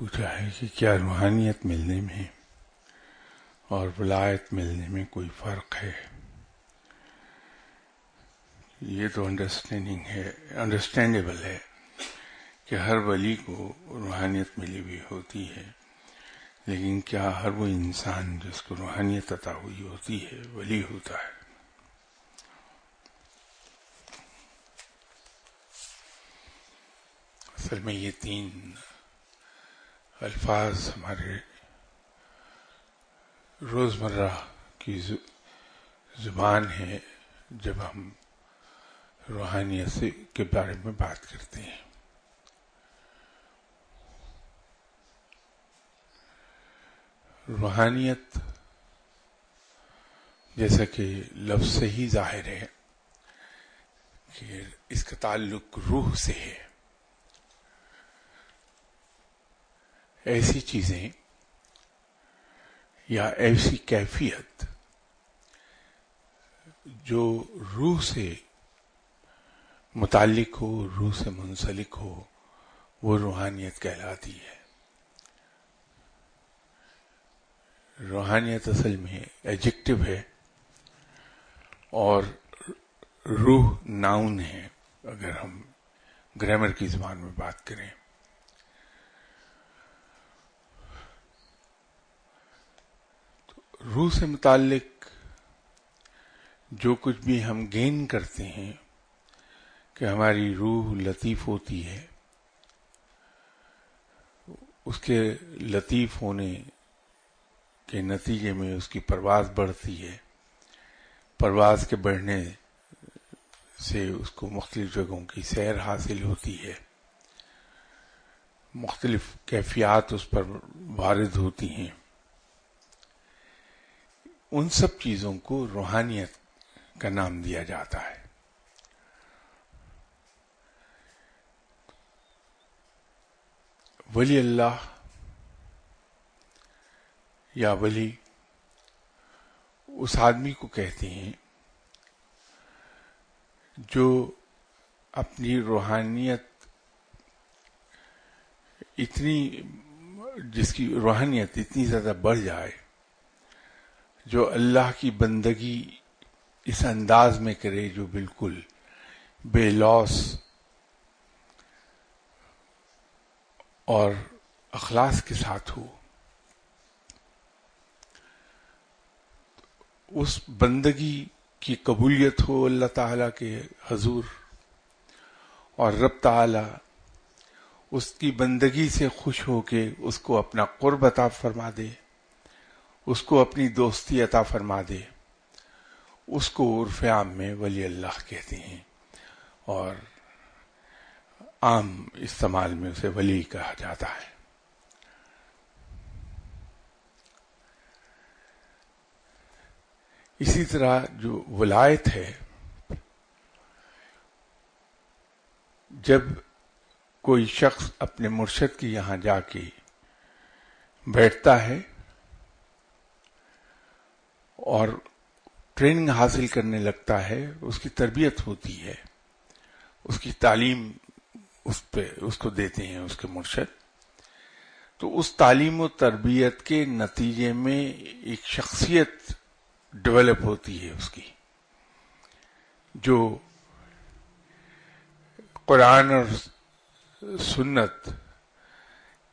پوچھا ہے کہ کیا روحانیت ملنے میں اور ولایت ملنے میں کوئی فرق ہے؟ یہ تو انڈرسٹینڈیبل ہے کہ ہر ولی کو روحانیت ملی ہوئی ہوتی ہے، لیکن کیا ہر وہ انسان جس کو روحانیت عطا ہوئی ہوتی ہے ولی ہوتا ہے؟ اصل میں یہ تین الفاظ ہمارے روزمرہ کی زبان ہے جب ہم روحانیت کے بارے میں بات کرتے ہیں۔ روحانیت جیسا کہ لفظ سے ہی ظاہر ہے کہ اس کا تعلق روح سے ہے۔ ایسی چیزیں یا ایسی کیفیت جو روح سے متعلق ہو، روح سے منسلک ہو، وہ روحانیت کہلاتی ہے۔ روحانیت اصل میں ایڈجیکٹو ہے اور روح ناؤن ہے اگر ہم گرامر کی زبان میں بات کریں۔ روح سے متعلق جو کچھ بھی ہم گین کرتے ہیں کہ ہماری روح لطیف ہوتی ہے، اس کے لطیف ہونے کے نتیجے میں اس کی پرواز بڑھتی ہے، پرواز کے بڑھنے سے اس کو مختلف جگہوں کی سیر حاصل ہوتی ہے، مختلف کیفیات اس پر وارد ہوتی ہیں۔ ان سب چیزوں کو روحانیت کا نام دیا جاتا ہے۔ ولی اللہ یا ولی اس آدمی کو کہتے ہیں جو اپنی روحانیت جس کی روحانیت اتنی زیادہ بڑھ جائے، جو اللہ کی بندگی اس انداز میں کرے جو بالکل بے لوث اور اخلاص کے ساتھ ہو۔ اس بندگی کی قبولیت ہو اللہ تعالیٰ کے حضور، اور رب تعالیٰ اس کی بندگی سے خوش ہو کے اس کو اپنا قرب عطا فرما دے، اس کو اپنی دوستی عطا فرما دے، اس کو عرف عام میں ولی اللہ کہتے ہیں، اور عام استعمال میں اسے ولی کہا جاتا ہے۔ اسی طرح جو ولایت ہے، جب کوئی شخص اپنے مرشد کے یہاں جا کے بیٹھتا ہے اور ٹریننگ حاصل کرنے لگتا ہے، اس کی تربیت ہوتی ہے، اس کی تعلیم اس کو دیتے ہیں اس کے مرشد، تو اس تعلیم و تربیت کے نتیجے میں ایک شخصیت ڈیولپ ہوتی ہے اس کی، جو قرآن اور سنت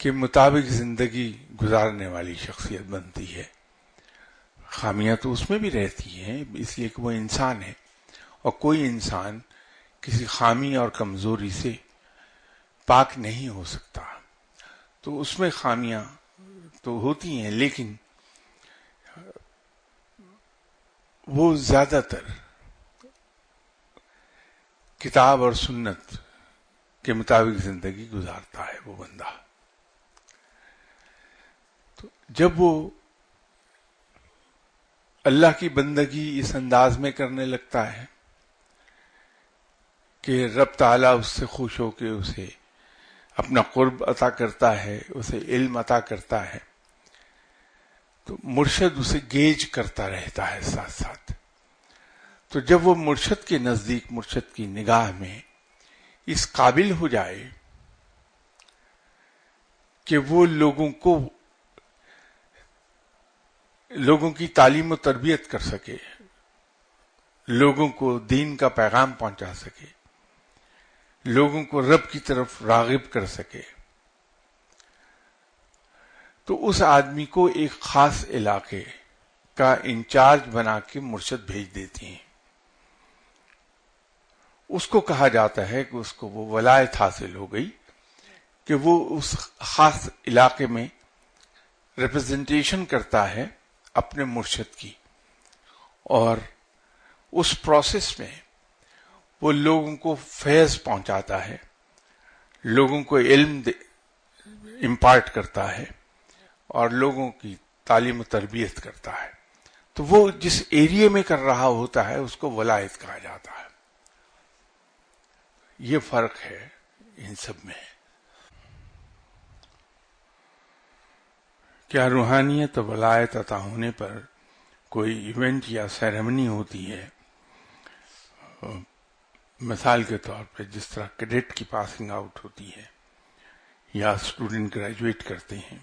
کے مطابق زندگی گزارنے والی شخصیت بنتی ہے۔ خامیاں تو اس میں بھی رہتی ہیں، اس لیے کہ وہ انسان ہے، اور کوئی انسان کسی خامی اور کمزوری سے پاک نہیں ہو سکتا، تو اس میں خامیاں تو ہوتی ہیں، لیکن وہ زیادہ تر کتاب اور سنت کے مطابق زندگی گزارتا ہے وہ بندہ۔ تو جب وہ اللہ کی بندگی اس انداز میں کرنے لگتا ہے کہ رب تعالیٰ اس سے خوش ہو کے اسے اپنا قرب عطا کرتا ہے، اسے علم عطا کرتا ہے، تو مرشد اسے گیج کرتا رہتا ہے ساتھ ساتھ۔ تو جب وہ مرشد کے نزدیک، مرشد کی نگاہ میں اس قابل ہو جائے کہ وہ لوگوں کی تعلیم و تربیت کر سکے، لوگوں کو دین کا پیغام پہنچا سکے، لوگوں کو رب کی طرف راغب کر سکے، تو اس آدمی کو ایک خاص علاقے کا انچارج بنا کے مرشد بھیج دیتی ہیں. اس کو کہا جاتا ہے کہ اس کو وہ ولایت حاصل ہو گئی کہ وہ اس خاص علاقے میں ریپرزنٹیشن کرتا ہے اپنے مرشد کی، اور اس پروسیس میں وہ لوگوں کو فیض پہنچاتا ہے، لوگوں کو علم امپارٹ کرتا ہے، اور لوگوں کی تعلیم و تربیت کرتا ہے. تو وہ جس ایریے میں کر رہا ہوتا ہے اس کو ولایت کہا جاتا ہے. یہ فرق ہے ان سب میں. کیا روحانیت و ولایت عطا ہونے پر کوئی ایونٹ یا سیریمنی ہوتی ہے؟ مثال کے طور پہ جس طرح کیڈٹ کی پاسنگ آؤٹ ہوتی ہے یا اسٹوڈنٹ گریجویٹ کرتے ہیں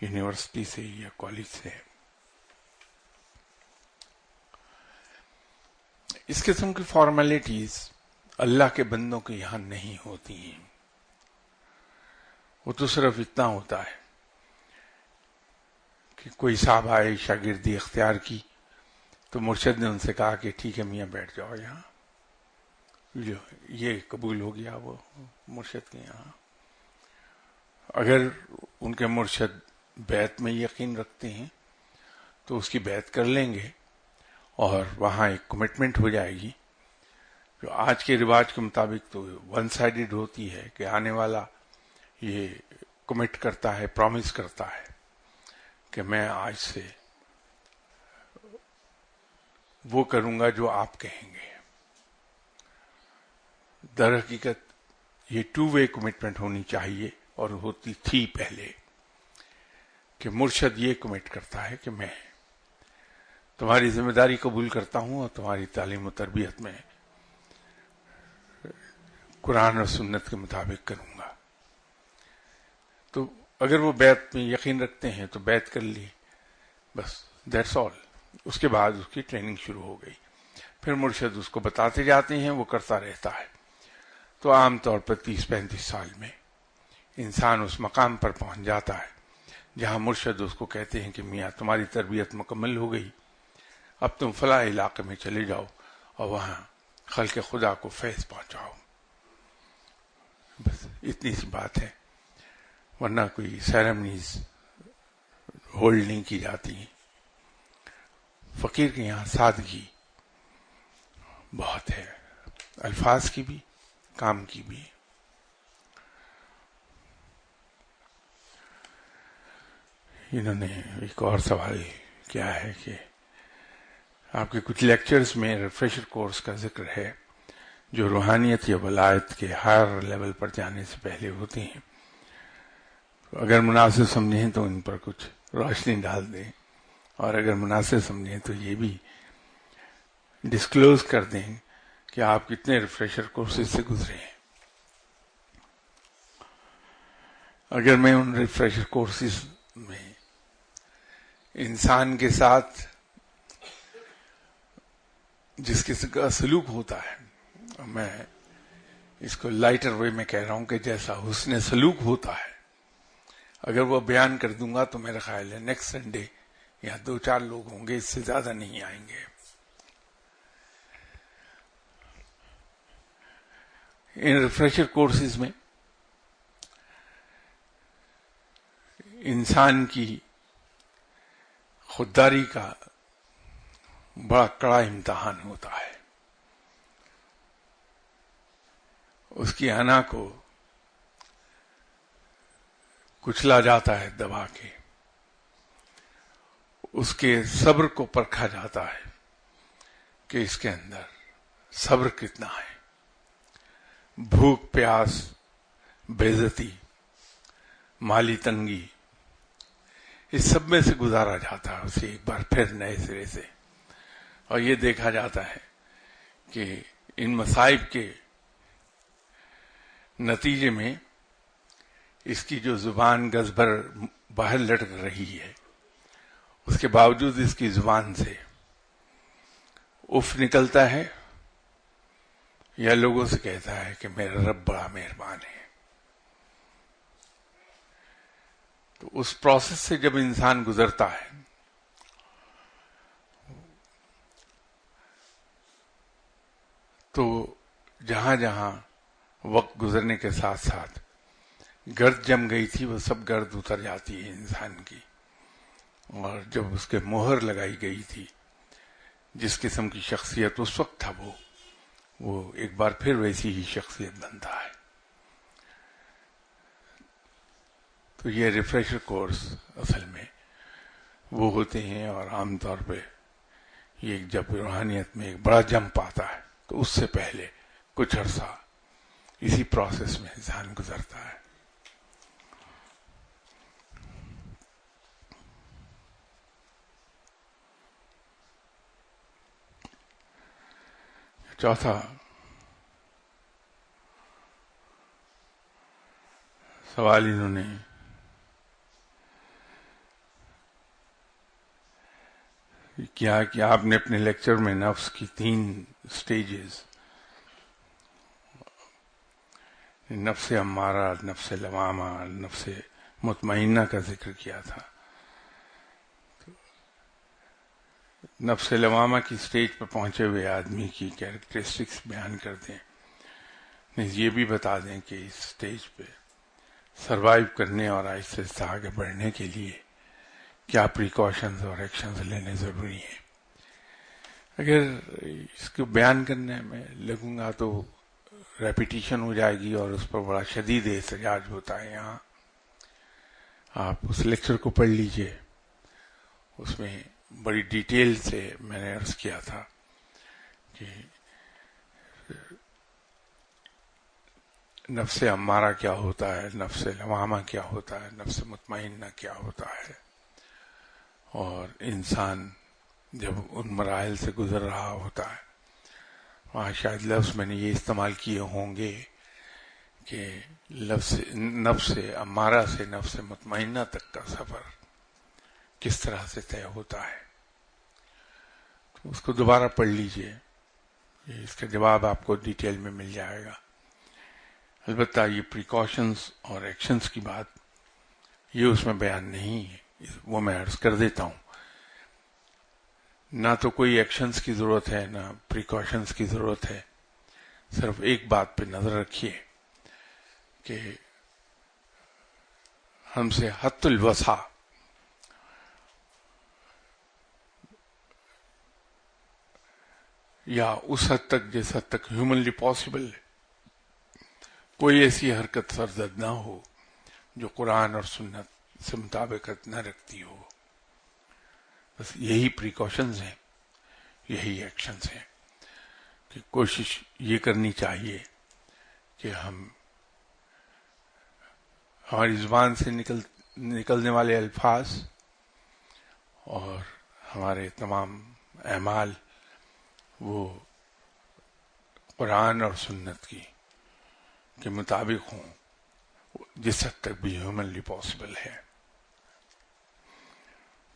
یونیورسٹی سے یا کالج سے. اس قسم کی فارمیلٹیز اللہ کے بندوں کے یہاں نہیں ہوتی ہیں. وہ تو صرف اتنا ہوتا ہے کہ کوئی صاحب آئے، شاگردی اختیار کی، تو مرشد نے ان سے کہا کہ ٹھیک ہے میاں بیٹھ جاؤ یہاں، جو یہ قبول ہو گیا وہ مرشد کے یہاں. اگر ان کے مرشد بیعت میں یقین رکھتے ہیں تو اس کی بیعت کر لیں گے، اور وہاں ایک کمٹمنٹ ہو جائے گی جو آج کے رواج کے مطابق تو ون سائیڈڈ ہوتی ہے کہ آنے والا یہ کمٹ کرتا ہے، پرومس کرتا ہے کہ میں آج سے وہ کروں گا جو آپ کہیں گے. در حقیقت یہ ٹو وے کمٹمنٹ ہونی چاہیے، اور ہوتی تھی پہلے، کہ مرشد یہ کمٹ کرتا ہے کہ میں تمہاری ذمہ داری قبول کرتا ہوں اور تمہاری تعلیم و تربیت میں قرآن اور سنت کے مطابق کروں گا. تو اگر وہ بیعت میں یقین رکھتے ہیں تو بیعت کر لی، بس دیٹس آل. اس کے بعد اس کی ٹریننگ شروع ہو گئی، پھر مرشد اس کو بتاتے جاتے ہیں، وہ کرتا رہتا ہے. تو عام طور پر 30-35 سال میں انسان اس مقام پر پہنچ جاتا ہے جہاں مرشد اس کو کہتے ہیں کہ میاں تمہاری تربیت مکمل ہو گئی، اب تم فلاں علاقے میں چلے جاؤ اور وہاں خلق خدا کو فیض پہنچاؤ. بس اتنی سی بات ہے، ورنہ کوئی سیریمنیز ہولڈ نہیں کی جاتی ہیں. فقیر کے یہاں سادگی بہت ہے، الفاظ کی بھی، کام کی بھی. انہوں نے ایک اور سوال کیا ہے کہ آپ کے کچھ لیکچرز میں ریفریشر کورس کا ذکر ہے جو روحانیت یا ولایت کے ہائر لیول پر جانے سے پہلے ہوتے ہیں. اگر مناسب سمجھیں تو ان پر کچھ روشنی ڈال دیں، اور اگر مناسب سمجھیں تو یہ بھی ڈسکلوز کر دیں کہ آپ کتنے ریفریشر کورسز سے گزرے ہیں. اگر میں ان ریفریشر کورسز میں انسان کے ساتھ جس قسم کا سلوک ہوتا ہے، میں اس کو لائٹر وے میں کہہ رہا ہوں کہ جیسا حسن سلوک ہوتا ہے، اگر وہ بیان کر دوں گا تو میرا خیال ہے نیکسٹ سنڈے یا 2-4 لوگ ہوں گے، اس سے زیادہ نہیں آئیں گے. ان ریفریشر کورسز میں انسان کی خودداری کا بڑا کڑا امتحان ہوتا ہے. اس کی انا کو کچلا جاتا ہے دبا کے، اس کے صبر کو پرکھا جاتا ہے کہ اس کے اندر صبر کتنا ہے. بھوک، پیاس، بے عزتی، مالی تنگی، اس سب میں سے گزارا جاتا ہے اسے ایک بار پھر نئے سرے سے. اور یہ دیکھا جاتا ہے کہ ان مصائب کے نتیجے میں اس کی جو زبان گز بھر باہر لٹک رہی ہے، اس کے باوجود اس کی زبان سے اف نکلتا ہے یا لوگوں سے کہتا ہے کہ میرا رب بڑا مہربان ہے. تو اس پروسیس سے جب انسان گزرتا ہے تو جہاں جہاں وقت گزرنے کے ساتھ ساتھ گرد جم گئی تھی وہ سب گرد اتر جاتی ہے انسان کی، اور جب اس کے مہر لگائی گئی تھی جس قسم کی شخصیت اس وقت تھا وہ ایک بار پھر ویسی ہی شخصیت بنتا ہے. تو یہ ریفریشر کورس اصل میں وہ ہوتے ہیں، اور عام طور پہ یہ جب روحانیت میں ایک بڑا جمپ آتا ہے تو اس سے پہلے کچھ عرصہ اسی پروسیس میں انسان گزرتا ہے. چوتھا سوال انہوں نے کیا کہ آپ نے اپنے لیکچر میں نفس کی 3 سٹیجز، نفس امارہ، نفس لوامہ، نفس مطمئنہ کا ذکر کیا تھا. نفس لوامہ کی سٹیج پر پہنچے ہوئے آدمی کی کیریکٹرسٹکس بیان کر دیں، یہ بھی بتا دیں کہ اس سٹیج پہ سروائیو کرنے اور آہستہ آہستہ آگے بڑھنے کے لیے کیا پریکاشنز اور ایکشنز لینے ضروری ہیں. اگر اس کو بیان کرنے میں لگوں گا تو ریپیٹیشن ہو جائے گی اور اس پر بڑا شدید احتجاج ہوتا ہے. یہاں آپ اس لیکچر کو پڑھ لیجئے، اس میں بڑی ڈیٹیل سے میں نے عرض کیا تھا کہ نفس امارہ کیا ہوتا ہے، نفس لوامہ کیا ہوتا ہے، نفس مطمئنہ کیا ہوتا ہے، اور انسان جب ان مراحل سے گزر رہا ہوتا ہے، وہاں شاید لفظ میں نے یہ استعمال کیے ہوں گے کہ لفظ نفس امارہ سے نفس مطمئنہ تک کا سفر کس طرح سے طے ہوتا ہے. تو اس کو دوبارہ پڑھ لیجئے، اس کا جواب آپ کو ڈیٹیل میں مل جائے گا. البتہ یہ پریکاشنز اور ایکشنز کی بات یہ اس میں بیان نہیں ہے، وہ میں عرض کر دیتا ہوں. نہ تو کوئی ایکشنز کی ضرورت ہے نہ پریکاشنز کی ضرورت ہے. صرف ایک بات پہ نظر رکھیے کہ ہم سے حد الوسع یا اس حد تک جس حد تک ہیومنلی پاسبل ہے کوئی ایسی حرکت سرزد نہ ہو جو قرآن اور سنت سے مطابقت نہ رکھتی ہو. بس یہی پریکاشنز ہیں، یہی ایکشنز ہیں کہ کوشش یہ کرنی چاہیے کہ ہماری زبان سے نکلنے والے الفاظ اور ہمارے تمام اعمال وہ قرآن اور سنت کے مطابق ہوں جس حد تک بھی ہیومنلی پاسبل ہے،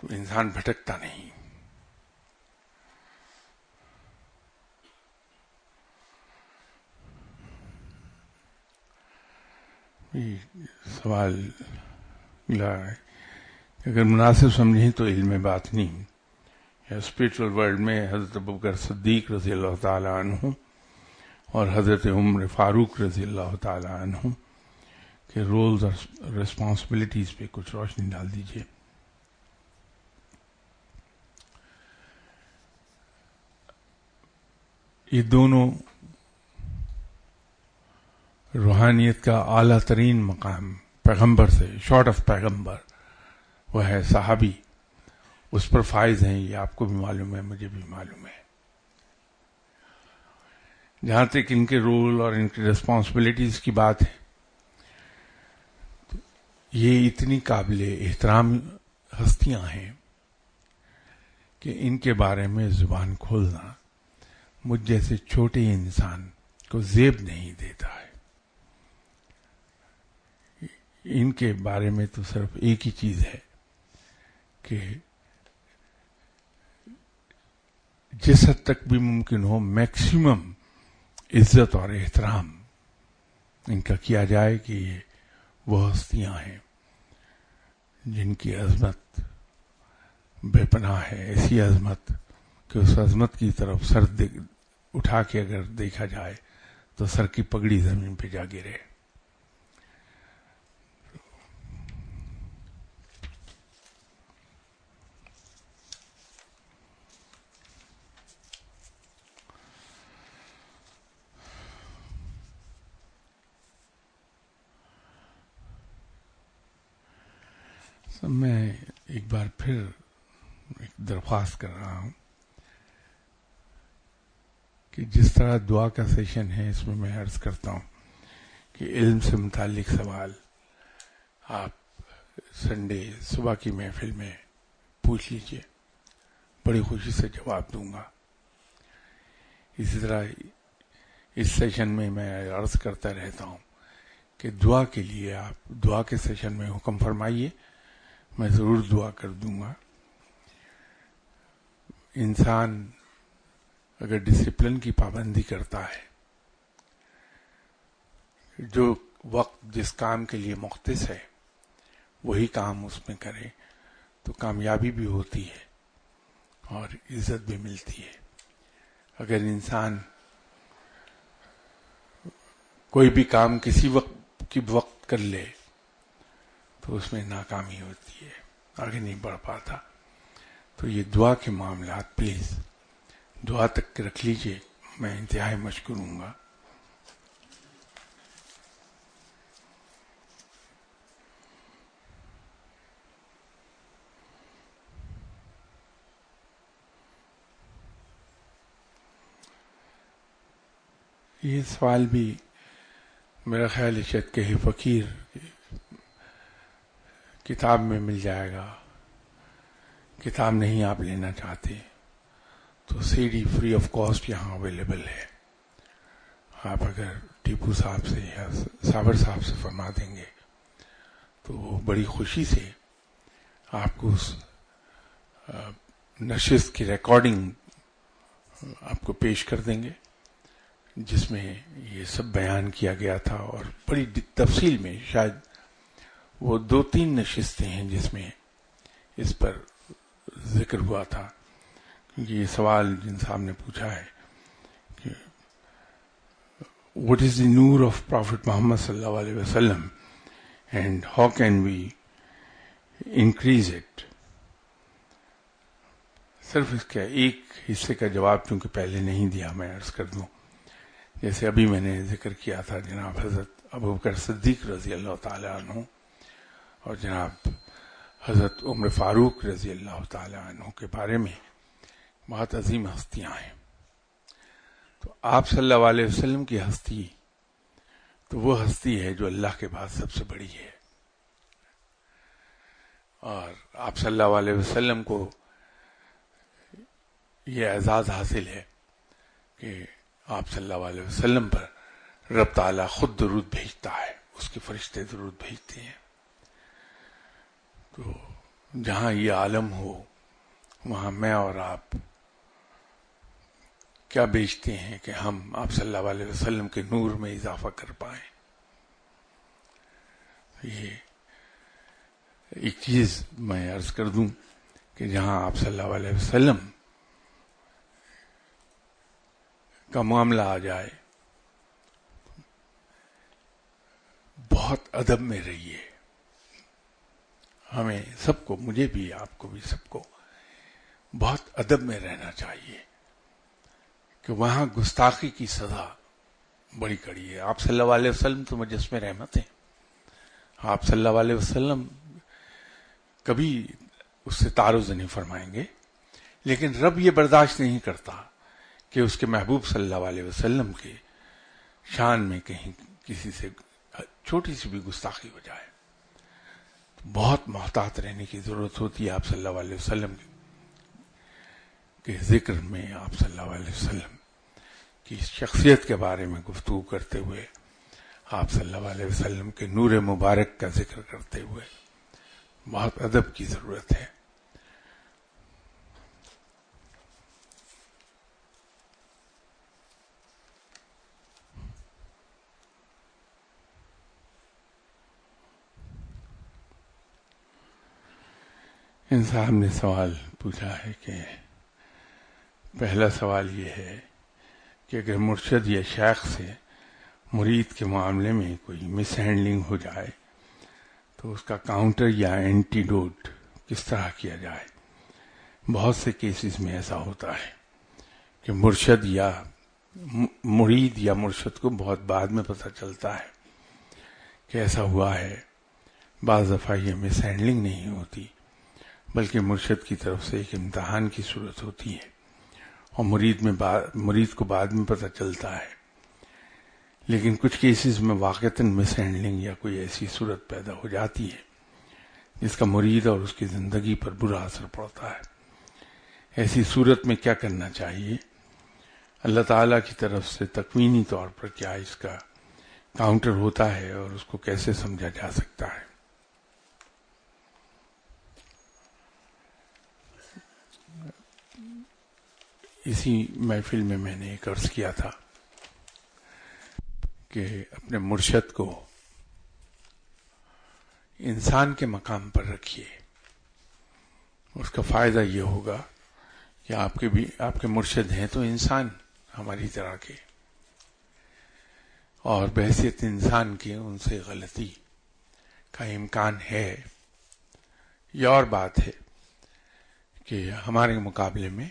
تو انسان بھٹکتا نہیں. سوال اگر مناسب سمجھیں تو علم باطنی یا اسپریچول ورلڈ میں حضرت ابوبکر صدیق رضی اللہ تعالی عنہ اور حضرت عمر فاروق رضی اللہ تعالی عنہ کے رولز اور ریسپانسبلٹیز پہ کچھ روشنی ڈال دیجیے. یہ دونوں روحانیت کا اعلیٰ ترین مقام پیغمبر سے شارٹ آف پیغمبر وہ ہے صحابی، اس پر فائز ہیں. یہ آپ کو بھی معلوم ہے، مجھے بھی معلوم ہے. جہاں تک ان کے رول اور ان کی ریسپانسبلٹیز کی بات ہے، یہ اتنی قابل احترام ہستیاں ہیں کہ ان کے بارے میں زبان کھولنا مجھ جیسے چھوٹے انسان کو زیب نہیں دیتا ہے. ان کے بارے میں تو صرف ایک ہی چیز ہے کہ جس حد تک بھی ممکن ہو میکسیمم عزت اور احترام ان کا کیا جائے کہ یہ وہ ہستیاں ہیں جن کی عظمت بے پناہ ہے، ایسی عظمت کہ اس عظمت کی طرف سر اٹھا کے اگر دیکھا جائے تو سر کی پگڑی زمین پہ جا گرے. میں ایک بار پھر ایک درخواست کر رہا ہوں کہ جس طرح دعا کا سیشن ہے اس میں میں عرض کرتا ہوں کہ علم سے متعلق سوال آپ سنڈے صبح کی محفل میں پوچھ لیجئے، بڑی خوشی سے جواب دوں گا. اسی طرح اس سیشن میں میں عرض کرتا رہتا ہوں کہ دعا کے لیے آپ دعا کے سیشن میں حکم فرمائیے، میں ضرور دعا کر دوں گا. انسان اگر ڈسپلن کی پابندی کرتا ہے، جو وقت جس کام کے لیے مختص ہے وہی کام اس میں کرے تو کامیابی بھی ہوتی ہے اور عزت بھی ملتی ہے. اگر انسان کوئی بھی کام کسی وقت کر لے تو اس میں ناکامی ہوتی ہے، آگے نہیں بڑھ پاتا. تو یہ دعا کے معاملات پلیز دعا تک رکھ لیجئے، میں انتہائی مشکور ہوں گا. یہ سوال بھی میرا خیال ہے شاید کہ فقیر کتاب میں مل جائے گا. کتاب نہیں آپ لینا چاہتے تو C D free of cost یہاں اویلیبل ہے. آپ اگر ٹیپو صاحب سے یا صابر صاحب سے فرما دیں گے تو وہ بڑی خوشی سے آپ کو اس نشست کی ریکارڈنگ آپ کو پیش کر دیں گے جس میں یہ سب بیان کیا گیا تھا، اور بڑی تفصیل میں. شاید وہ 2-3 نشستیں ہیں جس میں اس پر ذکر ہوا تھا، کیونکہ یہ سوال جن صاحب نے پوچھا ہے کہ what is the noor of Prophet Muhammad sallallahu alaihi wasallam and how can we increase it. صرف اس کا ایک حصے کا جواب چونکہ پہلے نہیں دیا میں عرض کر دوں. جیسے ابھی میں نے ذکر کیا تھا جناب حضرت ابوبکر صدیق رضی اللہ تعالی عنہ اور جناب حضرت عمر فاروق رضی اللہ تعالی عنہ کے بارے میں بہت عظیم ہستیاں ہیں. تو آپ صلی اللہ علیہ وسلم کی ہستی تو وہ ہستی ہے جو اللہ کے بعد سب سے بڑی ہے، اور آپ صلی اللہ علیہ وسلم کو یہ اعزاز حاصل ہے کہ آپ صلی اللہ علیہ وسلم پر رب تعالیٰ خود درود بھیجتا ہے، اس کے فرشتے درود بھیجتے ہیں. تو جہاں یہ عالم ہو وہاں میں اور آپ کیا بیچتے ہیں کہ ہم آپ صلی اللہ علیہ وسلم کے نور میں اضافہ کر پائیں. یہ ایک چیز میں عرض کر دوں کہ جہاں آپ صلی اللہ علیہ وسلم کا معاملہ آ جائے بہت ادب میں رہیے. ہمیں سب کو، مجھے بھی آپ کو بھی سب کو بہت ادب میں رہنا چاہیے کہ وہاں گستاخی کی سزا بڑی کڑی ہے. آپ صلی اللہ علیہ وسلم تو مجسم رحمت ہیں. آپ صلی اللہ علیہ وسلم کبھی اس سے تعرض نہیں فرمائیں گے، لیکن رب یہ برداشت نہیں کرتا کہ اس کے محبوب صلی اللہ علیہ وسلم کے شان میں کہیں کسی سے چھوٹی سی بھی گستاخی ہو جائے. بہت محتاط رہنے کی ضرورت ہوتی ہے. آپ صلی اللہ علیہ وسلم کے ذکر میں آپ صلی اللہ علیہ وسلم کی شخصیت کے بارے میں گفتگو کرتے ہوئے آپ صلی اللہ علیہ وسلم کے نور مبارک کا ذکر کرتے ہوئے بہت ادب کی ضرورت ہے. ان صاحب نے سوال پوچھا ہے کہ پہلا سوال یہ ہے کہ اگر مرشد یا شیخ سے مرید کے معاملے میں کوئی مس ہینڈلنگ ہو جائے تو اس کا کاؤنٹر یا اینٹیڈوٹ کس طرح کیا جائے. بہت سے کیسز میں ایسا ہوتا ہے کہ مرشد یا مرید یا مرشد کو بہت بعد میں پتہ چلتا ہے کہ ایسا ہوا ہے. بعض دفعہ یہ مس ہینڈلنگ نہیں ہوتی بلکہ مرشد کی طرف سے ایک امتحان کی صورت ہوتی ہے اور مرید کو بعد میں پتہ چلتا ہے. لیکن کچھ کیسز میں واقعتاً مس ہینڈلنگ یا کوئی ایسی صورت پیدا ہو جاتی ہے جس کا مرید اور اس کی زندگی پر برا اثر پڑتا ہے. ایسی صورت میں کیا کرنا چاہیے؟ اللہ تعالیٰ کی طرف سے تکوینی طور پر کیا اس کا کاؤنٹر ہوتا ہے اور اس کو کیسے سمجھا جا سکتا ہے. اسی محفل میں نے ایک عرض کیا تھا کہ اپنے مرشد کو انسان کے مقام پر رکھیے. اس کا فائدہ یہ ہوگا کہ آپ کے مرشد ہیں تو انسان ہماری طرح کے، اور بحیثیت انسان کے ان سے غلطی کا امکان ہے. یہ اور بات ہے کہ ہمارے مقابلے میں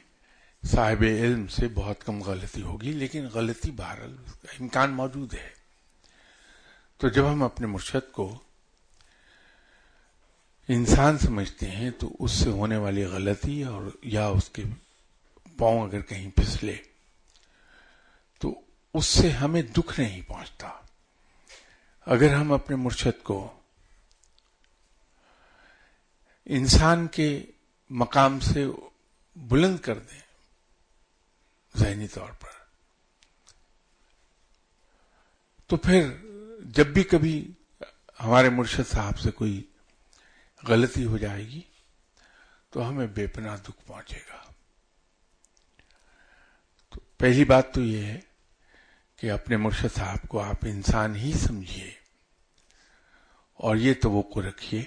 صاحب علم سے بہت کم غلطی ہوگی، لیکن غلطی بہرحال امکان موجود ہے. تو جب ہم اپنے مرشد کو انسان سمجھتے ہیں تو اس سے ہونے والی غلطی اور یا اس کے پاؤں اگر کہیں پھسلے تو اس سے ہمیں دکھ نہیں پہنچتا. اگر ہم اپنے مرشد کو انسان کے مقام سے بلند کر دیں ذہنی طور پر، تو پھر جب بھی کبھی ہمارے مرشد صاحب سے کوئی غلطی ہو جائے گی تو ہمیں بے پناہ دکھ پہنچے گا. تو پہلی بات تو یہ ہے کہ اپنے مرشد صاحب کو آپ انسان ہی سمجھیے اور یہ توقع رکھیے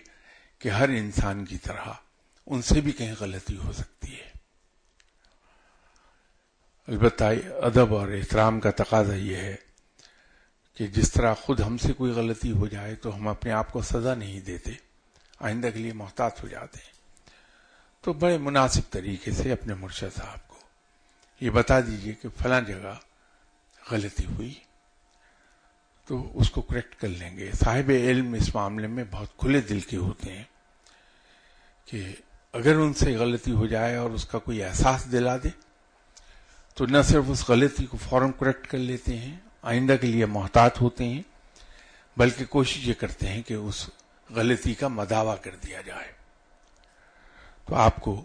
کہ ہر انسان کی طرح ان سے بھی کہیں غلطی ہو سکتی ہے. البتہ ادب اور احترام کا تقاضا یہ ہے کہ جس طرح خود ہم سے کوئی غلطی ہو جائے تو ہم اپنے آپ کو سزا نہیں دیتے، آئندہ کے لیے محتاط ہو جاتے ہیں. تو بڑے مناسب طریقے سے اپنے مرشد صاحب کو یہ بتا دیجئے کہ فلاں جگہ غلطی ہوئی تو اس کو کریکٹ کر لیں گے. صاحب علم اس معاملے میں بہت کھلے دل کے ہوتے ہیں کہ اگر ان سے غلطی ہو جائے اور اس کا کوئی احساس دلا دے تو نہ صرف اس غلطی کو فوراً کریکٹ کر لیتے ہیں، آئندہ کے لیے محتاط ہوتے ہیں، بلکہ کوشش یہ کرتے ہیں کہ اس غلطی کا مداوع کر دیا جائے. تو آپ کو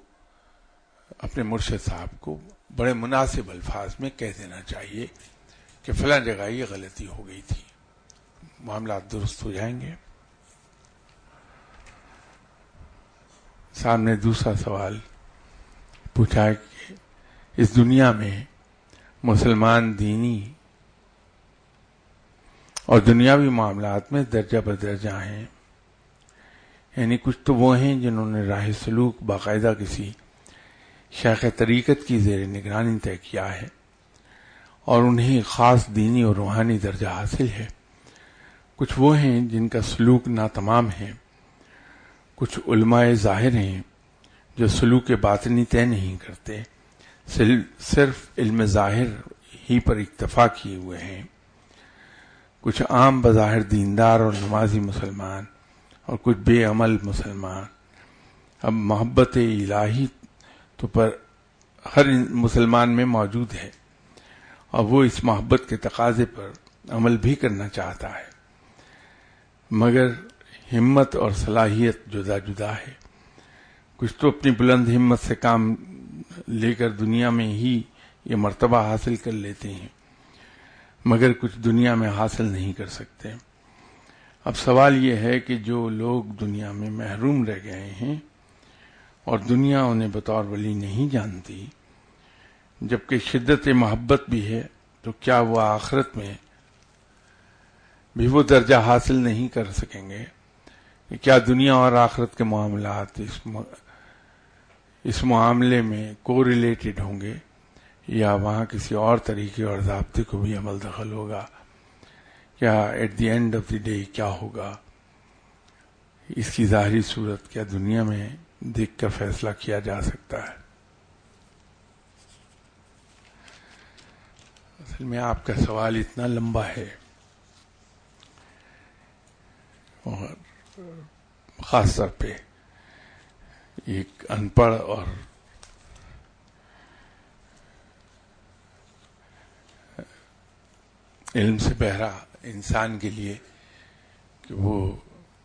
اپنے مرشد صاحب کو بڑے مناسب الفاظ میں کہہ دینا چاہیے کہ فلاں جگہ یہ غلطی ہو گئی تھی، معاملات درست ہو جائیں گے. سامنے دوسرا سوال پوچھا کہ اس دنیا میں مسلمان دینی اور دنیاوی معاملات میں درجہ بدرجہ ہیں، یعنی کچھ تو وہ ہیں جنہوں نے راہ سلوک باقاعدہ کسی شیخ طریقت کی زیر نگرانی طے کیا ہے اور انہیں خاص دینی اور روحانی درجہ حاصل ہے. کچھ وہ ہیں جن کا سلوک ناتمام ہے. کچھ علماء ظاہر ہیں جو سلوک باطنی طے نہیں کرتے، صرف علم ظاہر ہی پر اکتفا کیے ہوئے ہیں. کچھ عام بظاہر دیندار اور نمازی مسلمان اور کچھ بے عمل مسلمان. اب محبت الہی تو پر ہر مسلمان میں موجود ہے اور وہ اس محبت کے تقاضے پر عمل بھی کرنا چاہتا ہے، مگر ہمت اور صلاحیت جدا جدا ہے. کچھ تو اپنی بلند ہمت سے کام لے کر دنیا میں ہی یہ مرتبہ حاصل کر لیتے ہیں، مگر کچھ دنیا میں حاصل نہیں کر سکتے۔ اب سوال یہ ہے کہ جو لوگ دنیا میں محروم رہ گئے ہیں اور دنیا انہیں بطور ولی نہیں جانتی، جبکہ شدت محبت بھی ہے، تو کیا وہ آخرت میں بھی وہ درجہ حاصل نہیں کر سکیں گے؟ کہ کیا دنیا اور آخرت کے معاملات اس معاملے میں کو ریلیٹڈ ہوں گے، یا وہاں کسی اور طریقے اور ضابطے کو بھی عمل دخل ہوگا؟ کیا at the end of the day کیا ہوگا؟ اس کی ظاہری صورت کیا دنیا میں دیکھ کر فیصلہ کیا جا سکتا ہے؟ اصل میں آپ کا سوال اتنا لمبا ہے، اور خاص طور پہ ایک ان پڑھ اور علم سے بہرا انسان کے لیے کہ وہ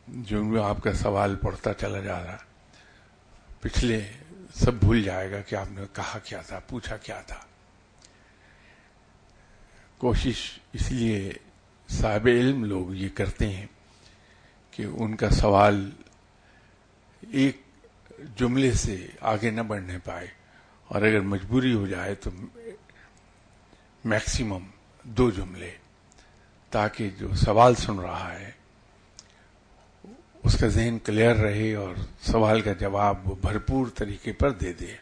جو آپ کا سوال پڑھتا چلا جا رہا پچھلے سب بھول جائے گا کہ آپ نے کہا کیا تھا، پوچھا کیا تھا۔ کوشش اس لیے صاحب علم لوگ یہ کرتے ہیں کہ ان کا سوال ایک جملے سے آگے نہ بڑھنے پائے، اور اگر مجبوری ہو جائے تو میکسیمم 2 جملے، تاکہ جو سوال سن رہا ہے اس کا ذہن کلیئر رہے اور سوال کا جواب وہ بھرپور طریقے پر دے دے۔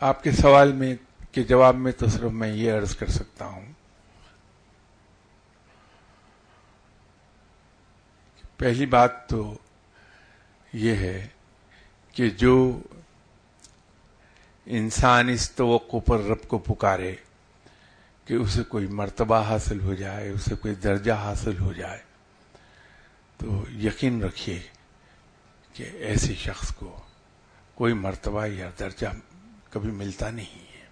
آپ کے سوال میں کے جواب میں تو صرف میں یہ عرض کر سکتا ہوں، پہلی بات تو یہ ہے کہ جو انسان اس توقع پر رب کو پکارے کہ اسے کوئی مرتبہ حاصل ہو جائے، اسے کوئی درجہ حاصل ہو جائے، تو یقین رکھیے کہ ایسے شخص کو کوئی مرتبہ یا درجہ کبھی ملتا نہیں ہے۔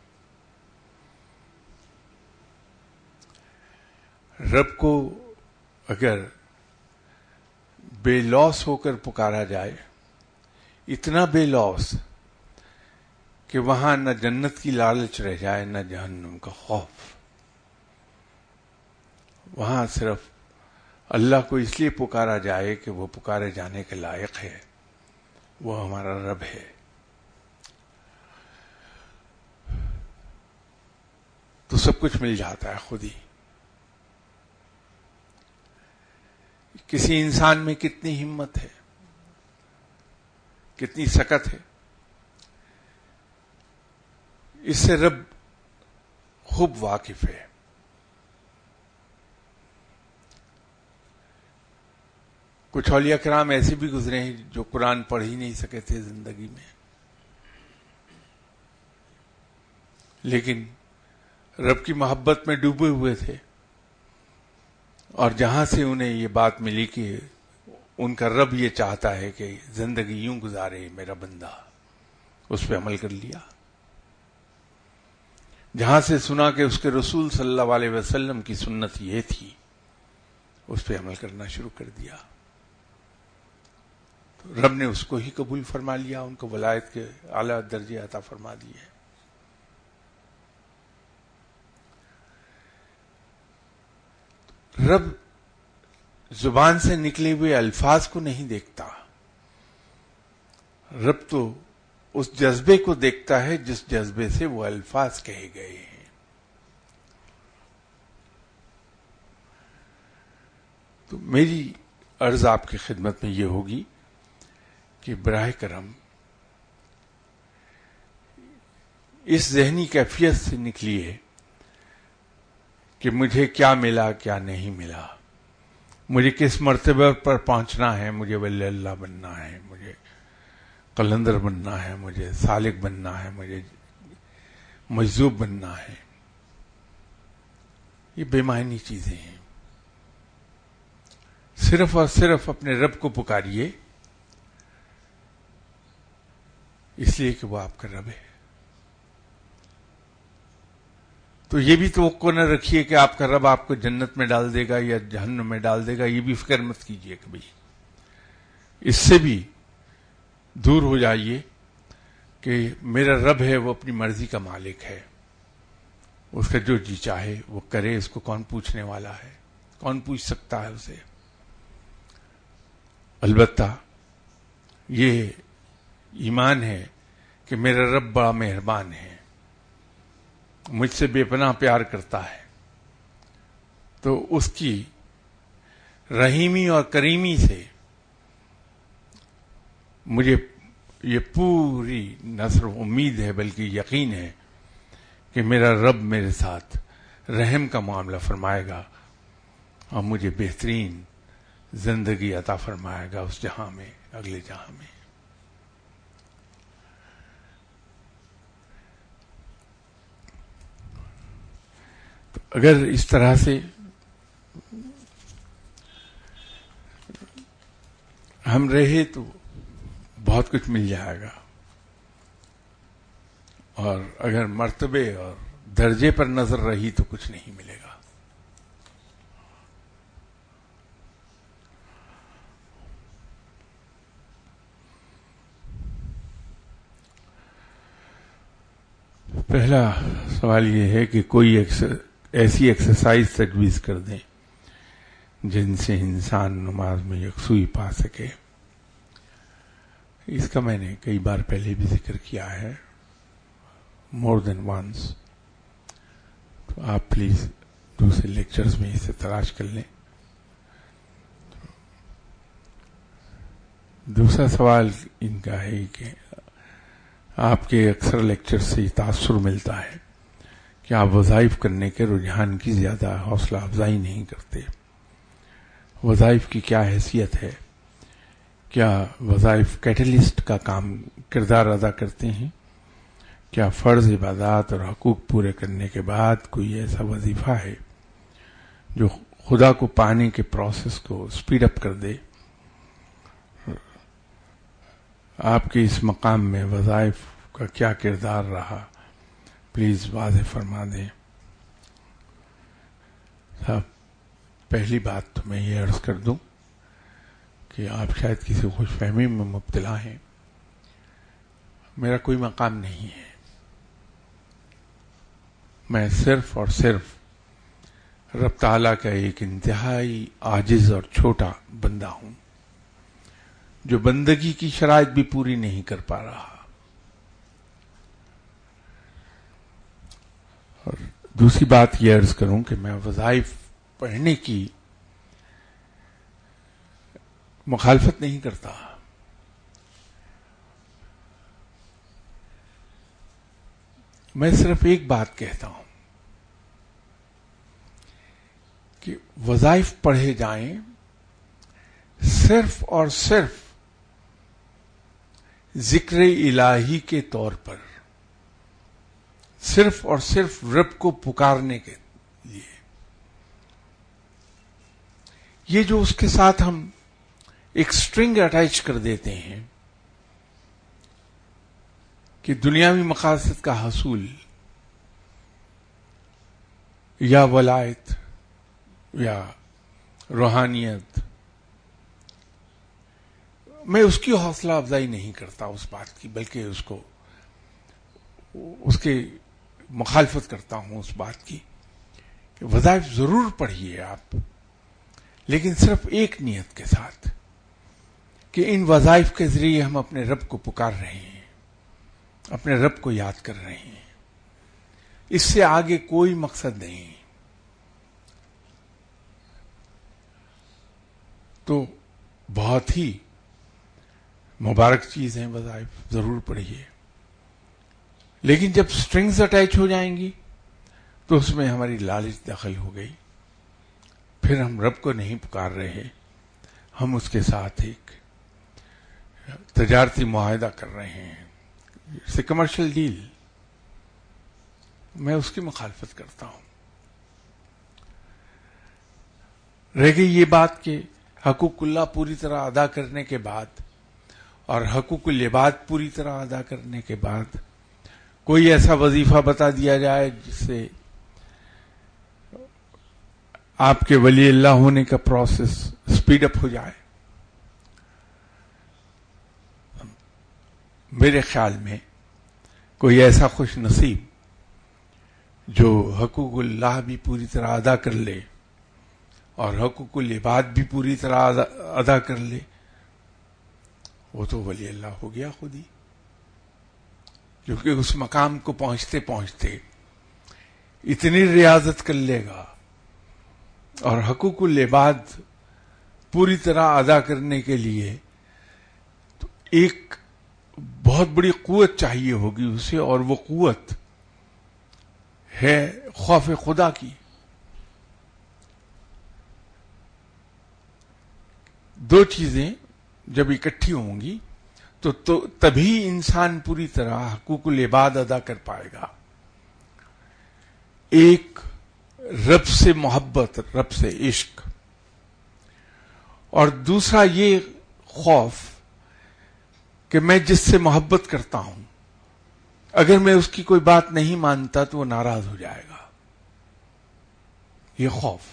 رب کو اگر بے لوث ہو کر پکارا جائے، اتنا بے لوث کہ وہاں نہ جنت کی لالچ رہ جائے نہ جہنم کا خوف، وہاں صرف اللہ کو اس لیے پکارا جائے کہ وہ پکارے جانے کے لائق ہے، وہ ہمارا رب ہے، تو سب کچھ مل جاتا ہے خود ہی۔ کسی انسان میں کتنی ہمت ہے، کتنی سکت ہے، اس سے رب خوب واقف ہے۔ کچھ اولیاء کرام ایسے بھی گزرے ہیں جو قرآن پڑھ ہی نہیں سکے تھے زندگی میں، لیکن رب کی محبت میں ڈوبے ہوئے تھے، اور جہاں سے انہیں یہ بات ملی کہ ان کا رب یہ چاہتا ہے کہ زندگی یوں گزارے میرا بندہ، اس پہ عمل کر لیا۔ جہاں سے سنا کہ اس کے رسول صلی اللہ علیہ وسلم کی سنت یہ تھی، اس پہ عمل کرنا شروع کر دیا، تو رب نے اس کو ہی قبول فرما لیا، ان کو ولایت کے اعلیٰ درجے عطا فرما دیے۔ رب زبان سے نکلے ہوئے الفاظ کو نہیں دیکھتا، رب تو اس جذبے کو دیکھتا ہے جس جذبے سے وہ الفاظ کہے گئے ہیں۔ تو میری عرض آپ کی خدمت میں یہ ہوگی کہ براہ کرم اس ذہنی کیفیت سے نکلیے کہ مجھے کیا ملا کیا نہیں ملا، مجھے کس مرتبہ پر پہنچنا ہے، مجھے ولی اللہ بننا ہے، مجھے قلندر بننا ہے، مجھے سالک بننا ہے، مجھے مجذوب بننا ہے۔ یہ بے معنی چیزیں ہیں۔ صرف اور صرف اپنے رب کو پکاریے، اس لیے کہ وہ آپ کا رب ہے۔ تو یہ بھی توقع نہ رکھیے کہ آپ کا رب آپ کو جنت میں ڈال دے گا یا جہنم میں ڈال دے گا، یہ بھی فکر مت کیجیے کبھی۔ اس سے بھی دور ہو جائیے کہ میرا رب ہے وہ اپنی مرضی کا مالک ہے، اس کا جو جی چاہے وہ کرے، اس کو کون پوچھنے والا ہے، کون پوچھ سکتا ہے اسے. البتہ یہ ایمان ہے کہ میرا رب بڑا مہربان ہے، مجھ سے بے پناہ پیار کرتا ہے، تو اس کی رحیمی اور کریمی سے مجھے یہ پوری نہ صرف امید ہے بلکہ یقین ہے کہ میرا رب میرے ساتھ رحم کا معاملہ فرمائے گا اور مجھے بہترین زندگی عطا فرمائے گا اس جہاں میں، اگلے جہاں میں. تو اگر اس طرح سے ہم رہے تو بہت کچھ مل جائے گا، اور اگر مرتبے اور درجے پر نظر رہی تو کچھ نہیں ملے گا. پہلا سوال یہ ہے کہ کوئی ایسی ایکسرسائز تجویز کر دیں جن سے انسان نماز میں یکسوئی پا سکے. اس کا میں نے کئی بار پہلے بھی ذکر کیا ہے، مور دین ونس. تو آپ پلیز دوسرے لیکچرز میں اسے تلاش کر لیں. دوسرا سوال ان کا ہے کہ آپ کے اکثر لیکچر سے یہ تاثر ملتا ہے کہ آپ وظائف کرنے کے رجحان کی زیادہ حوصلہ افزائی نہیں کرتے. وظائف کی کیا حیثیت ہے؟ کیا وظائف کیٹلسٹ کا کردار ادا کرتے ہیں؟ کیا فرض عبادات اور حقوق پورے کرنے کے بعد کوئی ایسا وظیفہ ہے جو خدا کو پانے کے پروسیس کو سپیڈ اپ کر دے؟ آپ کے اس مقام میں وظائف کا کیا کردار رہا؟ پلیز واضح فرما دیں. پہلی بات تو میں یہ عرض کر دوں کہ آپ شاید کسی خوش فہمی میں مبتلا ہیں. میرا کوئی مقام نہیں ہے، میں صرف اور صرف رب تعالیٰ کا ایک انتہائی عاجز اور چھوٹا بندہ ہوں جو بندگی کی شرائط بھی پوری نہیں کر پا رہا. اور دوسری بات یہ عرض کروں کہ میں وظائف پڑھنے کی مخالفت نہیں کرتا. میں صرف ایک بات کہتا ہوں کہ وظائف پڑھے جائیں صرف اور صرف ذکر الہی کے طور پر، صرف اور صرف رب کو پکارنے کے لیے. یہ جو اس کے ساتھ ہم ایک سٹرنگ اٹیچ کر دیتے ہیں کہ دنیاوی مقاصد کا حصول یا ولایت یا روحانیت، میں اس کی حوصلہ افزائی نہیں کرتا اس بات کی، بلکہ اس کے مخالفت کرتا ہوں اس بات کی کہ وظائف ضرور پڑھیے آپ، لیکن صرف ایک نیت کے ساتھ کہ ان وظائف کے ذریعے ہم اپنے رب کو پکار رہے ہیں، اپنے رب کو یاد کر رہے ہیں. اس سے آگے کوئی مقصد نہیں. تو بہت ہی مبارک چیز ہیں وظائف، ضرور پڑھیے، لیکن جب سٹرنگز اٹیچ ہو جائیں گی تو اس میں ہماری لالچ دخل ہو گئی. پھر ہم رب کو نہیں پکار رہے، ہم اس کے ساتھ ایک تجارتی معاہدہ کر رہے ہیں. It's a commercial deal. میں اس کی مخالفت کرتا ہوں. رہ گئی یہ بات کہ حقوق اللہ پوری طرح ادا کرنے کے بعد اور حقوق العباد پوری طرح ادا کرنے کے بعد کوئی ایسا وظیفہ بتا دیا جائے جس سے آپ کے ولی اللہ ہونے کا پروسیس سپیڈ اپ ہو جائے. میرے خیال میں کوئی ایسا خوش نصیب جو حقوق اللہ بھی پوری طرح ادا کر لے اور حقوق العباد بھی پوری طرح ادا کر لے، وہ تو ولی اللہ ہو گیا خود ہی، کیونکہ اس مقام کو پہنچتے پہنچتے اتنی ریاضت کر لے گا اور حقوق العباد پوری طرح ادا کرنے کے لیے تو ایک بہت بڑی قوت چاہیے ہوگی اسے، اور وہ قوت ہے خوف خدا کی۔ دو چیزیں جب اکٹھی ہوں گی تو تبھی انسان پوری طرح حقوق العباد ادا کر پائے گا۔ ایک رب سے محبت، رب سے عشق، اور دوسرا یہ خوف کہ میں جس سے محبت کرتا ہوں اگر میں اس کی کوئی بات نہیں مانتا تو وہ ناراض ہو جائے گا، یہ خوف۔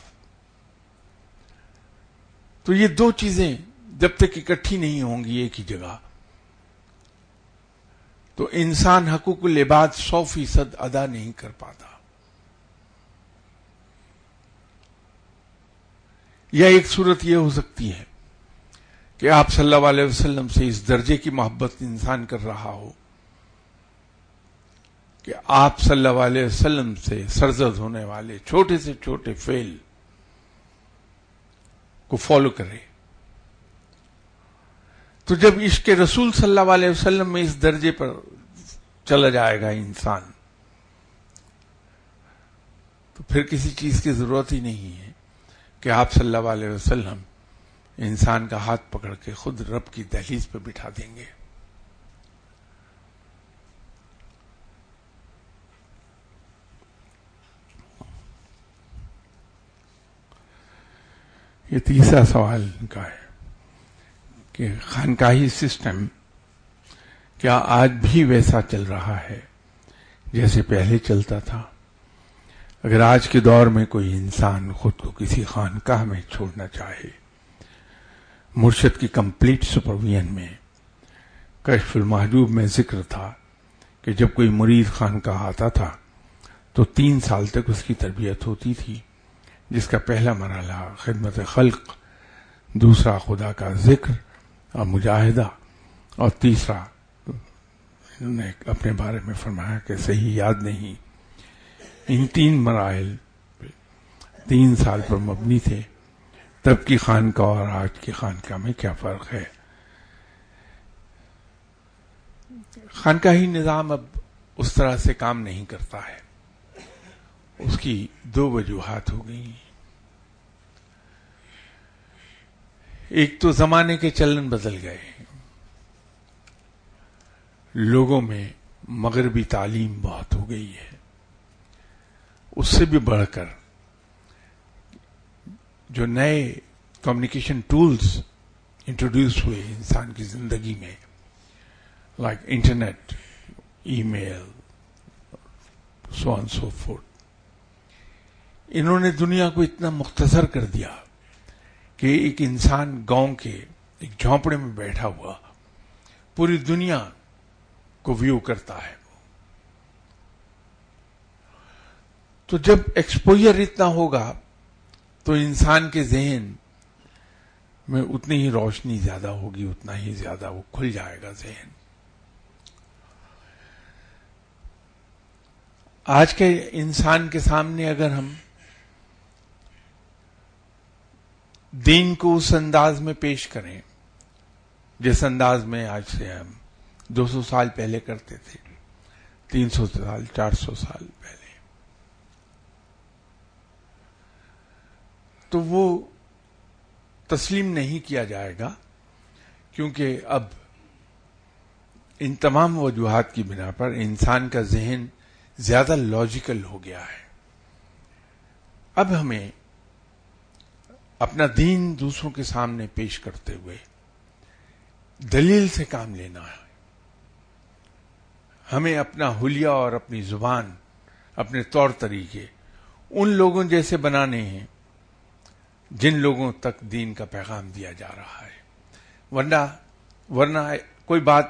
تو یہ دو چیزیں جب تک اکٹھی نہیں ہوں گی ایک ہی جگہ تو انسان حقوق العباد 100% ادا نہیں کر پاتا۔ یا ایک صورت یہ ہو سکتی ہے کہ آپ صلی اللہ علیہ وسلم سے اس درجے کی محبت انسان کر رہا ہو کہ آپ صلی اللہ علیہ وسلم سے سرزد ہونے والے چھوٹے سے چھوٹے فعل کو فالو کرے۔ تو جب عشق رسول صلی اللہ علیہ وسلم میں اس درجے پر چلا جائے گا انسان تو پھر کسی چیز کی ضرورت ہی نہیں ہے کہ آپ صلی اللہ علیہ وسلم انسان کا ہاتھ پکڑ کے خود رب کی دہلیز پہ بٹھا دیں گے۔ یہ تیسرا سوال کا ہے کہ خانقاہی سسٹم کیا آج بھی ویسا چل رہا ہے جیسے پہلے چلتا تھا؟ اگر آج کے دور میں کوئی انسان خود کو کسی خانقاہ میں چھوڑنا چاہے، مرشد کی کمپلیٹ سپرویژن میں، کشف المحجوب میں ذکر تھا کہ جب کوئی مرید خانقاہ آتا تھا تو 3 سال تک اس کی تربیت ہوتی تھی، جس کا پہلا مرحلہ خدمت خلق، دوسرا خدا کا ذکر اور مجاہدہ، اور تیسرا انہوں نے اپنے بارے میں فرمایا کہ صحیح یاد نہیں، ان 3 مراحل 3 سال پر مبنی تھے۔ تب کی خانقاہ اور آج کی خانقاہ میں کیا فرق ہے؟ خانقاہی نظام اب اس طرح سے کام نہیں کرتا ہے، اس کی 2 وجوہات ہو گئی۔ ایک تو زمانے کے چلن بدل گئے، لوگوں میں مغربی تعلیم بہت ہو گئی ہے، اس سے بھی بڑھ کر جو نئے کمیونیکیشن ٹولز انٹروڈیوس ہوئے انسان کی زندگی میں، لائک انٹرنیٹ، ای میل، سو آن سو فورتھ، انہوں نے دنیا کو اتنا مختصر کر دیا کہ ایک انسان گاؤں کے ایک جھونپڑے میں بیٹھا ہوا پوری دنیا کو ویو کرتا ہے۔ تو جب ایکسپوجر اتنا ہوگا تو انسان کے ذہن میں اتنی ہی روشنی زیادہ ہوگی، اتنا ہی زیادہ وہ کھل جائے گا ذہن۔ آج کے انسان کے سامنے اگر ہم دین کو اس انداز میں پیش کریں جس انداز میں آج سے ہم 200 سال پہلے کرتے تھے، 300 سال 400 سال پہلے، تو وہ تسلیم نہیں کیا جائے گا، کیونکہ اب ان تمام وجوہات کی بنا پر انسان کا ذہن زیادہ لاجیکل ہو گیا ہے۔ اب ہمیں اپنا دین دوسروں کے سامنے پیش کرتے ہوئے دلیل سے کام لینا ہے۔ ہمیں اپنا حلیہ اور اپنی زبان، اپنے طور طریقے ان لوگوں جیسے بنانے ہیں جن لوگوں تک دین کا پیغام دیا جا رہا ہے، ورنہ کوئی بات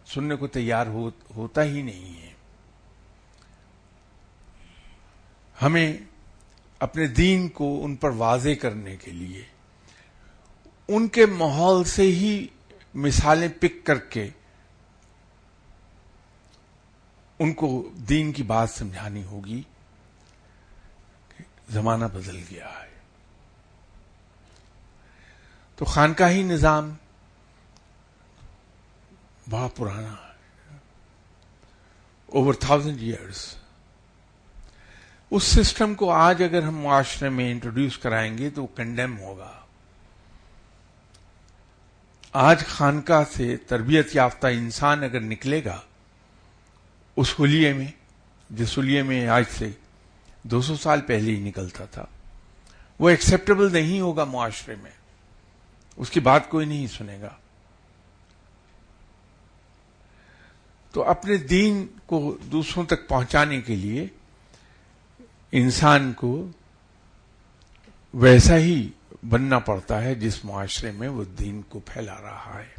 سننے کو تیار ہوتا ہی نہیں ہے۔ ہمیں اپنے دین کو ان پر واضح کرنے کے لیے ان کے ماحول سے ہی مثالیں پک کر کے ان کو دین کی بات سمجھانی ہوگی کہ زمانہ بدل گیا ہے. تو خانقاہی نظام بہت پرانا ہے, اوور 1000 ایئرس. اس سسٹم کو آج اگر ہم معاشرے میں انٹروڈیوس کرائیں گے تو وہ کنڈیم ہوگا. آج خانقاہ سے تربیت یافتہ انسان اگر نکلے گا اس حلیے میں, جس حلیے میں آج سے 200 سال پہلے ہی نکلتا تھا, وہ ایکسیپٹیبل نہیں ہوگا معاشرے میں, اس کی بات کوئی نہیں سنے گا. تو اپنے دین کو دوسروں تک پہنچانے کے لیے انسان کو ویسا ہی بننا پڑتا ہے جس معاشرے میں وہ دین کو پھیلا رہا ہے.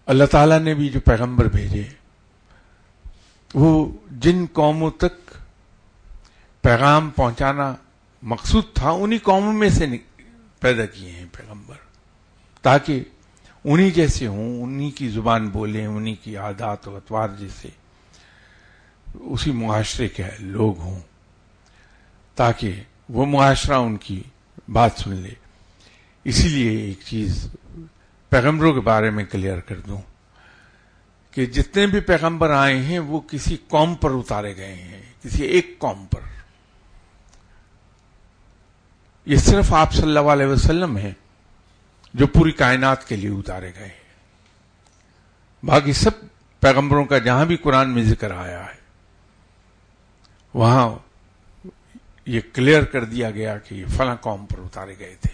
اللہ تعالیٰ نے بھی جو پیغمبر بھیجے وہ جن قوموں تک پیغام پہنچانا مقصود تھا انہی قوموں میں سے پیدا کیے ہیں پیغمبر, تاکہ انہی جیسے ہوں, انہی کی زبان بولیں, انہی کی عادات و اطوار جیسے اسی معاشرے کے لوگ ہوں, تاکہ وہ معاشرہ ان کی بات سن لے. اسی لیے ایک چیز پیغمبروں کے بارے میں کلیئر کر دوں کہ جتنے بھی پیغمبر آئے ہیں وہ کسی قوم پر اتارے گئے ہیں, کسی ایک قوم پر. یہ صرف آپ صلی اللہ علیہ وسلم ہیں جو پوری کائنات کے لیے اتارے گئے ہیں. باقی سب پیغمبروں کا جہاں بھی قرآن میں ذکر آیا ہے وہاں یہ کلیئر کر دیا گیا کہ یہ فلاں قوم پر اتارے گئے تھے.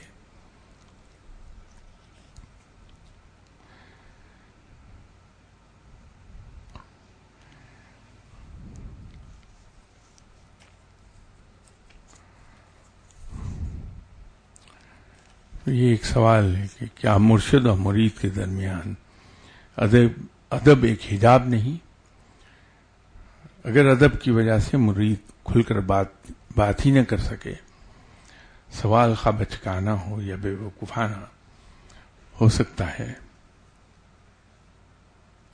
یہ ایک سوال ہے کہ کیا مرشد اور مرید کے درمیان ادب ایک حجاب نہیں؟ اگر ادب کی وجہ سے مرید کھل کر بات ہی نہ کر سکے, سوال خواہ بچکانا ہو یا بے وقوفانہ, ہو سکتا ہے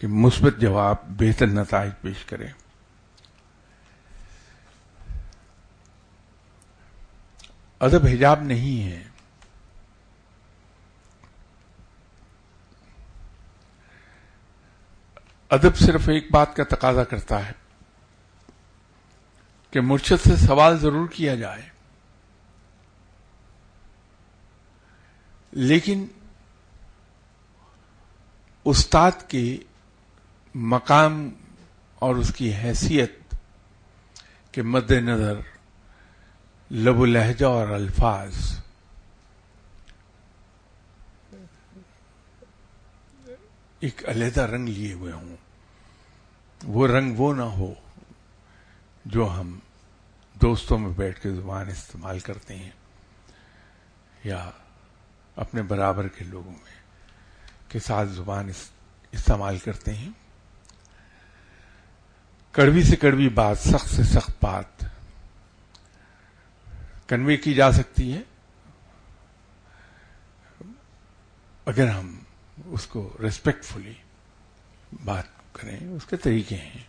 کہ مثبت جواب بہتر نتائج پیش کرے. ادب حجاب نہیں ہے. ادب صرف ایک بات کا تقاضا کرتا ہے کہ مرشد سے سوال ضرور کیا جائے, لیکن استاد کے مقام اور اس کی حیثیت کے مد نظر لب و لہجہ اور الفاظ ایک علیحدہ رنگ لیے ہوئے ہوں. وہ رنگ وہ نہ ہو جو ہم دوستوں میں بیٹھ کے زبان استعمال کرتے ہیں یا اپنے برابر کے لوگوں میں کے ساتھ زبان استعمال کرتے ہیں. کڑوی سے کڑوی بات, سخت سے سخت بات کنوے کی جا سکتی ہے اگر ہم اس کو ریسپیکٹفلی بات کریں. اس کے طریقے ہیں.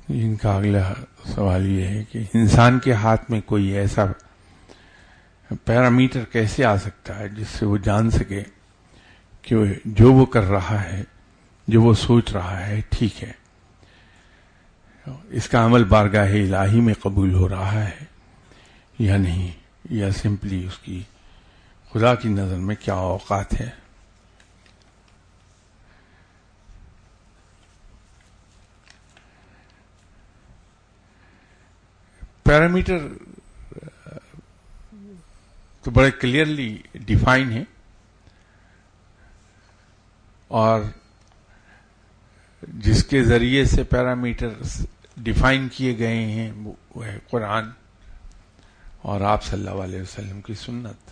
ان کا اگلا سوال یہ ہے کہ انسان کے ہاتھ میں کوئی ایسا پیرامیٹر کیسے آ سکتا ہے جس سے وہ جان سکے کہ جو وہ کر رہا ہے, جو وہ سوچ رہا ہے, ٹھیک ہے, اس کا عمل بارگاہ الہی میں قبول ہو رہا ہے یا نہیں, یا سمپلی اس کی خدا کی نظر میں کیا اوقات ہے. پیرامیٹر تو بڑے کلیئرلی ڈیفائن ہے, اور جس کے ذریعے سے پیرامیٹر ڈیفائن کیے گئے ہیں وہ ہے قرآن اور آپ صلی اللہ علیہ وسلم کی سنت.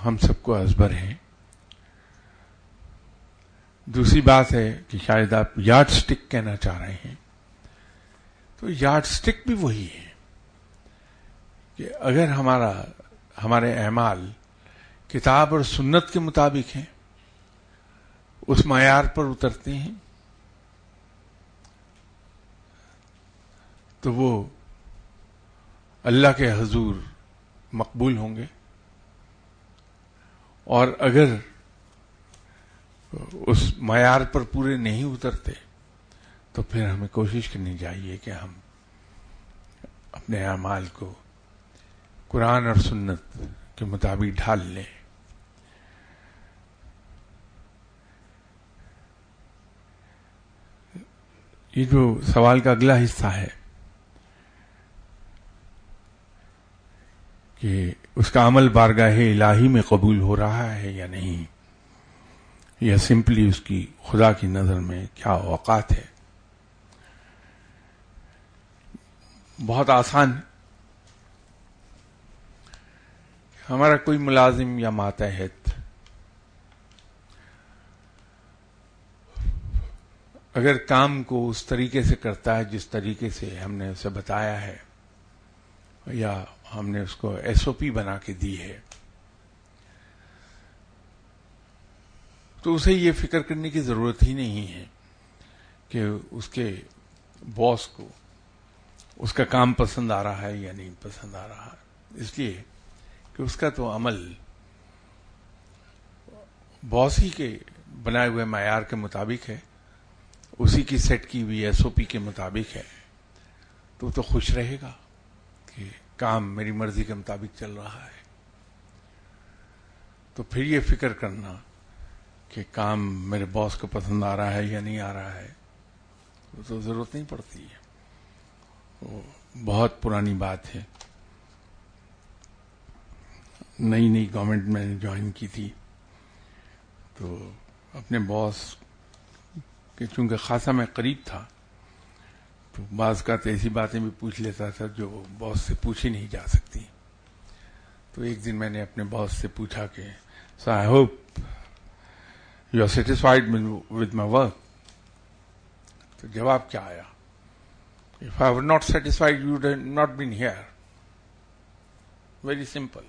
ہم سب کو ازبر ہیں. دوسری بات ہے کہ شاید آپ یارڈ سٹک کہنا چاہ رہے ہیں، تو یارڈ سٹک بھی وہی ہے کہ اگر ہمارے اعمال کتاب اور سنت کے مطابق ہیں، اس معیار پر اترتے ہیں، تو وہ اللہ کے حضور مقبول ہوں گے. اور اگر اس معیار پر پورے نہیں اترتے تو پھر ہمیں کوشش کرنی چاہیے کہ ہم اپنے اعمال کو قرآن اور سنت کے مطابق ڈھال لیں. یہ جو سوال کا اگلا حصہ ہے کہ اس کا عمل بارگاہ الہی میں قبول ہو رہا ہے یا نہیں، یا سمپلی اس کی خدا کی نظر میں کیا اوقات ہے. بہت آسان ہے. ہمارا کوئی ملازم یا ماتحت اگر کام کو اس طریقے سے کرتا ہے جس طریقے سے ہم نے اسے بتایا ہے، یا ہم نے اس کو ایس او پی بنا کے دی ہے، تو اسے یہ فکر کرنے کی ضرورت ہی نہیں ہے کہ اس کے باس کو اس کا کام پسند آ رہا ہے یا نہیں پسند آ رہا ہے، اس لیے کہ اس کا تو عمل باس ہی کے بنائے ہوئے معیار کے مطابق ہے، اسی کی سیٹ کی ہوئی ایس او پی کے مطابق ہے. تو خوش رہے گا کہ کام میری مرضی کے مطابق چل رہا ہے. تو پھر یہ فکر کرنا کہ کام میرے باس کو پسند آ رہا ہے یا نہیں آ رہا ہے، وہ تو ضرورت نہیں پڑتی ہے. وہ بہت پرانی بات ہے. نئی گورنمنٹ میں نے جوائن کی تھی، تو اپنے باس کہ چونکہ خاصا میں قریب تھا تو بعض کا تو ایسی باتیں بھی پوچھ لیتا تھا جو باس سے پوچھی نہیں جا سکتی. تو ایک دن میں نے اپنے باس سے پوچھا کہ so I hope you are satisfied with my work. تو جواب کیا آیا؟ If I were not satisfied you would not been here. Very simple.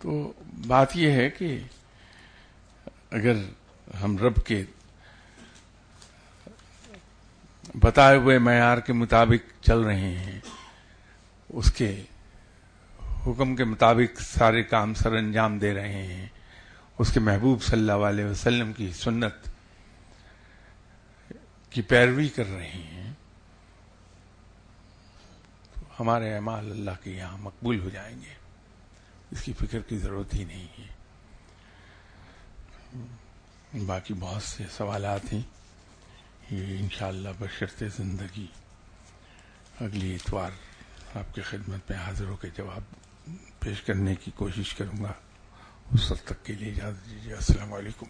تو بات یہ ہے کہ اگر ہم رب کے بتائے ہوئے معیار کے مطابق چل رہے ہیں، اس کے حکم کے مطابق سارے کام سر انجام دے رہے ہیں، اس کے محبوب صلی اللہ علیہ وسلم کی سنت کی پیروی کر رہے ہیں، تو ہمارے اعمال اللہ کے یہاں مقبول ہو جائیں گے. اس کی فکر کی ضرورت ہی نہیں ہے. باقی بہت سے سوالات ہیں، یہ انشاءاللہ بشرط زندگی اگلی اتوار آپ کی خدمت میں حاضر ہو کے جواب پیش کرنے کی کوشش کروں گا. اس وقت تک کے لیے اجازت دیجیے. السلام علیکم.